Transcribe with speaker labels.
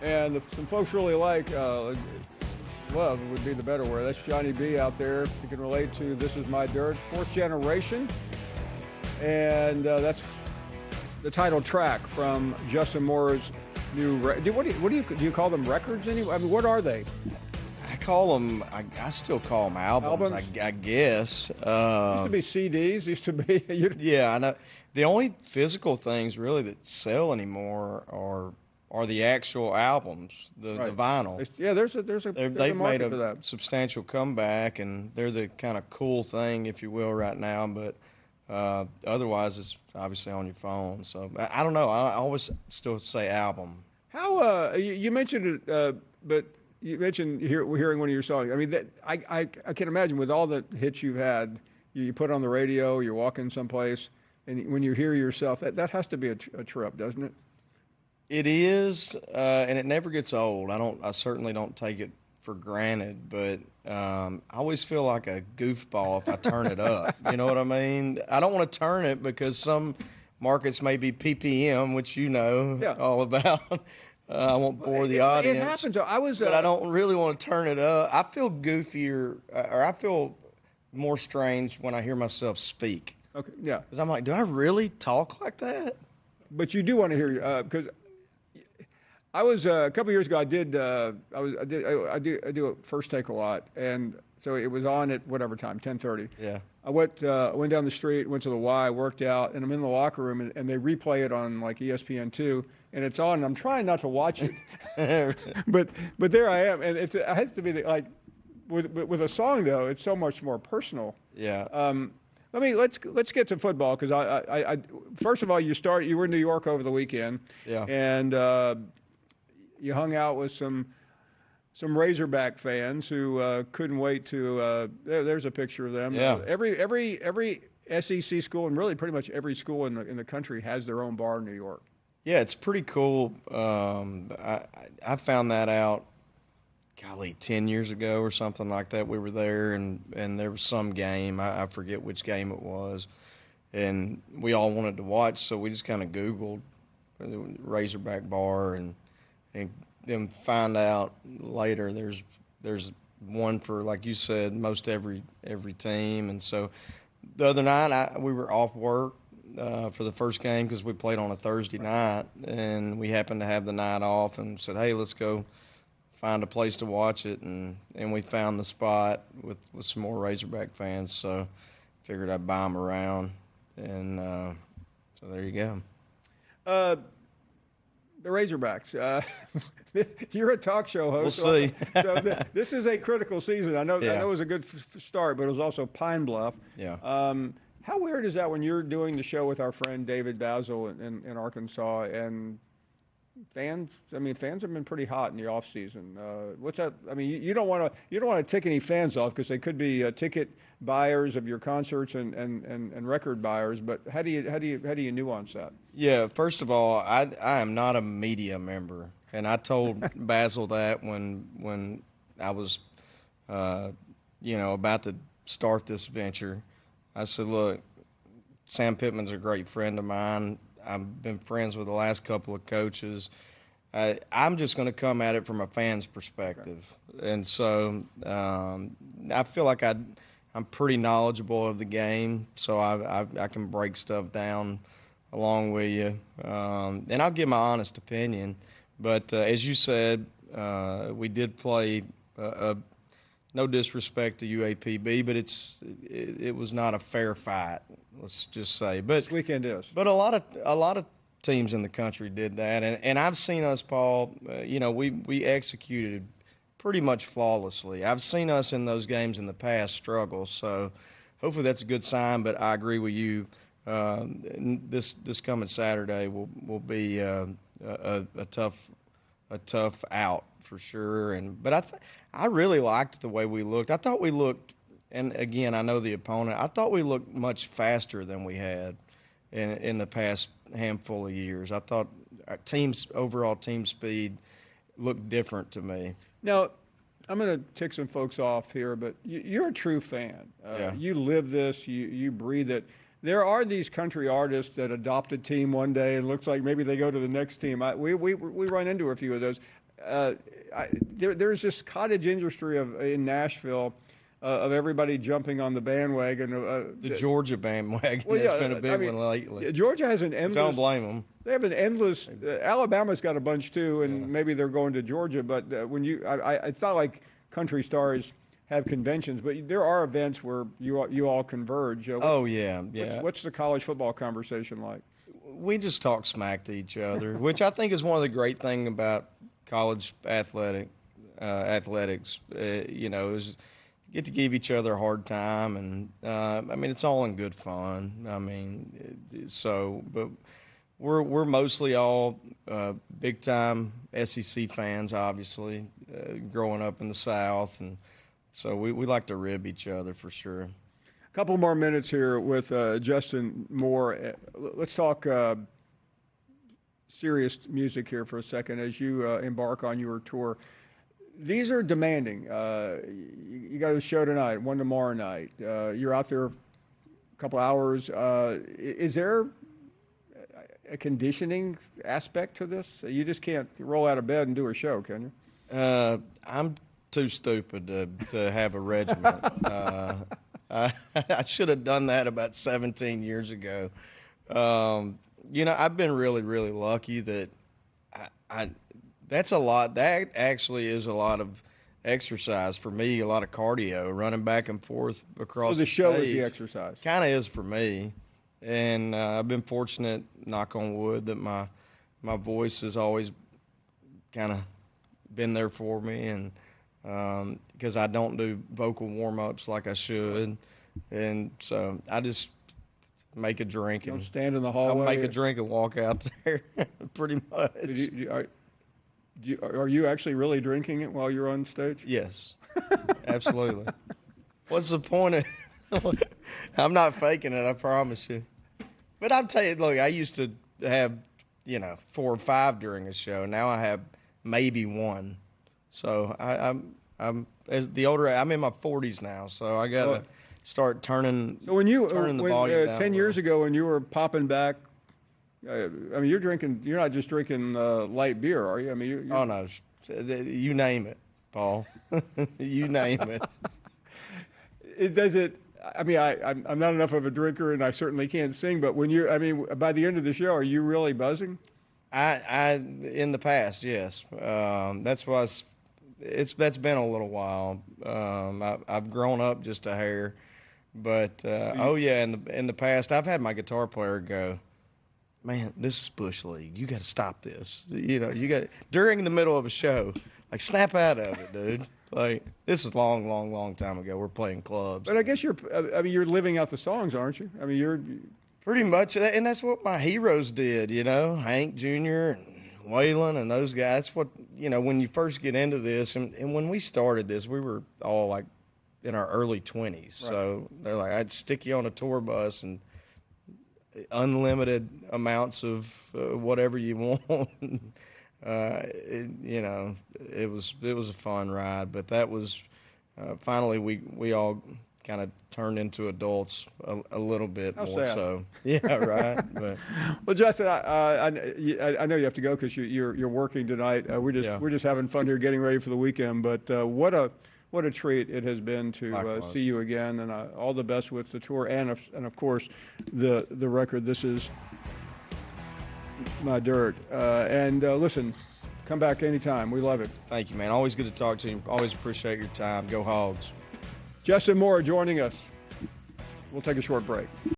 Speaker 1: And some folks really like, love would be the better word. That's Johnny B out there. You can relate to This Is My Dirt, fourth generation. And that's the title track from Justin Moore's new. Do you call them records anyway? I mean, what are they?
Speaker 2: I call them. I still call them albums. I guess.
Speaker 1: Used to be CDs. Used to be.
Speaker 2: Yeah, I know. The only physical things really that sell anymore are the actual albums, the vinyl.
Speaker 1: Yeah, there's a
Speaker 2: they've
Speaker 1: market
Speaker 2: made
Speaker 1: for that.
Speaker 2: Substantial comeback, and they're the kind of cool thing, if you will, right now. But otherwise, it's obviously on your phone. So I don't know. I always still say album.
Speaker 1: How you mentioned it, but you mentioned hearing one of your songs. I mean, I can imagine with all the hits you've had, you put on the radio, you're walking someplace, and when you hear yourself, that has to be a trip, doesn't it?
Speaker 2: It is, and it never gets old. I certainly don't take it for granted, but I always feel like a goofball if I turn it up. You know what I mean? I don't want to turn it because some markets may be PPM, which you know all about. I won't bore the audience.
Speaker 1: It happens.
Speaker 2: But I don't really want to turn it up. I feel goofier, or I feel more strange when I hear myself speak.
Speaker 1: Okay, yeah.
Speaker 2: Because I'm like, do I really talk like that?
Speaker 1: But you do want to hear because I was a couple years ago. I do a First Take a lot, and so it was on at whatever time, 10:30.
Speaker 2: Yeah.
Speaker 1: I went down the street, went to the Y, worked out, and I'm in the locker room, and they replay it on like ESPN2, and it's on. And I'm trying not to watch it, but there I am, and it has to be like with a song though. It's so much more personal.
Speaker 2: Yeah.
Speaker 1: Let's get to football because I first of all you were in New York over the weekend.
Speaker 2: Yeah.
Speaker 1: And you hung out with some Razorback fans who couldn't wait to. There's a picture of them.
Speaker 2: Yeah.
Speaker 1: Every SEC school and really pretty much every school in the country has their own bar in New York.
Speaker 2: Yeah, it's pretty cool. I found that out, golly, 10 years ago or something like that. We were there, and there was some game. I forget which game it was. And we all wanted to watch, so we just kind of Googled Razorback bar and then find out later there's one for, like you said, most every team. And so the other night we were off work for the first game because we played on a Thursday night, and we happened to have the night off and said, hey, let's go find a place to watch it, and we found the spot with some more Razorback fans, so figured I'd buy them around, and so there you go.
Speaker 1: The Razorbacks. You're a talk show host.
Speaker 2: We'll see.
Speaker 1: So this is a critical season. I know it was a good start, but it was also Pine Bluff.
Speaker 2: Yeah.
Speaker 1: How weird is that when you're doing the show with our friend David Basil in Arkansas, and fans have been pretty hot in the off season. What's that? I mean, you don't want to tick any fans off because they could be ticket buyers of your concerts and record buyers. But how do you nuance that?
Speaker 2: Yeah. First of all, I am not a media member, and I told Basil that when I was about to start this venture. I said, look, Sam Pittman's a great friend of mine. I've been friends with the last couple of coaches. I'm just going to come at it from a fan's perspective. Okay. And so I feel like I'm pretty knowledgeable of the game, so I can break stuff down along with you. And I'll give my honest opinion. But as you said, we did play no disrespect to UAPB, but it was not a fair fight. Let's just say, but
Speaker 1: this weekend is.
Speaker 2: But a lot of teams in the country did that, and I've seen us, Paul. We executed pretty much flawlessly. I've seen us in those games in the past struggle, so hopefully that's a good sign. But I agree with you. This coming Saturday will be a tough out for sure. But I really liked the way we looked. I thought we looked. And, again, I know the opponent. I thought we looked much faster than we had in the past handful of years. I thought our overall team speed looked different to me.
Speaker 1: Now, I'm going to tick some folks off here, but you're a true fan.
Speaker 2: Yeah.
Speaker 1: You live this. You breathe it. There are these country artists that adopt a team one day and looks like maybe they go to the next team. We run into a few of those. there's this cottage industry in Nashville of everybody jumping on the bandwagon.
Speaker 2: The Georgia bandwagon
Speaker 1: Well,
Speaker 2: has
Speaker 1: yeah,
Speaker 2: been a big
Speaker 1: I mean,
Speaker 2: one lately.
Speaker 1: Georgia has an endless.
Speaker 2: Don't blame them.
Speaker 1: They have an endless. Alabama's got a bunch too, and maybe they're going to Georgia. But it's not like country stars have conventions, but there are events where you all converge.
Speaker 2: Oh yeah, yeah.
Speaker 1: What's the college football conversation like?
Speaker 2: We just talk smack to each other, which I think is one of the great things about college athletics. Is get to give each other a hard time, and I mean it's all in good fun. I mean, but we're mostly all big time SEC fans, obviously, growing up in the South, and so we like to rib each other for sure.
Speaker 1: A couple more minutes here with Justin Moore. Let's talk serious music here for a second as you embark on your tour. These are demanding. You got a show tonight, one tomorrow night. You're out there a couple hours. Is there a conditioning aspect to this? You just can't roll out of bed and do a show, can you?
Speaker 2: I'm too stupid to have a regimen. I should have done that about 17 years ago. I've been really, really lucky that that's a lot. That actually is a lot of exercise for me, a lot of cardio, running back and forth across
Speaker 1: the show
Speaker 2: stage.
Speaker 1: Is the exercise.
Speaker 2: Kind of is for me. And I've been fortunate, knock on wood, that my voice has always kind of been there for me, and because I don't do vocal warm-ups like I should. And so I just make a drink and
Speaker 1: stand in the hallway.
Speaker 2: I'll make a drink and walk out there, pretty much.
Speaker 1: Are you actually really drinking it while you're on stage?
Speaker 2: Yes, absolutely. What's the point of? I'm not faking it, I promise you. But I'll tell you, look, I used to have 4 or 5 during a show. Now I have maybe 1. So I'm as the older I'm in my 40s now, so I gotta start turning.
Speaker 1: So when
Speaker 2: the volume down
Speaker 1: 10 years ago, when you were popping back, I mean, you're drinking. You're not just drinking light beer, are you? I mean,
Speaker 2: oh no, you name it, Paul. You name it.
Speaker 1: Does it? I mean, I'm not enough of a drinker, and I certainly can't sing. But by the end of the show, are you really buzzing?
Speaker 2: I in the past, yes. That's why that's been a little while. I've grown up just a hair, but in the past, I've had my guitar player go, man, this is Bush League. You got to stop this. You got during the middle of a show, like snap out of it, dude. Like this is long time ago. We're playing clubs.
Speaker 1: But I guess you're living out the songs, aren't you? I mean, you're
Speaker 2: pretty much, and that's what my heroes did. Hank Jr. and Waylon and those guys. That's what when you first get into this, and when we started this, we were all like in our early 20s. Right. So they're like, I'd stick you on a tour bus and unlimited amounts of whatever you want. It was a fun ride, but that was finally we all kind of turned into adults a little bit
Speaker 1: How
Speaker 2: more.
Speaker 1: sad.
Speaker 2: So yeah, right. But
Speaker 1: well, Justin, I know you have to go because you're working tonight. We're just having fun here, getting ready for the weekend. But what a treat it has been to see you again, and all the best with the tour and of course the record. This is my dirt. Listen, come back anytime. We love it.
Speaker 2: Thank you, man. Always good to talk to you. Always appreciate your time. Go Hogs.
Speaker 1: Justin Moore joining us. We'll take a short break.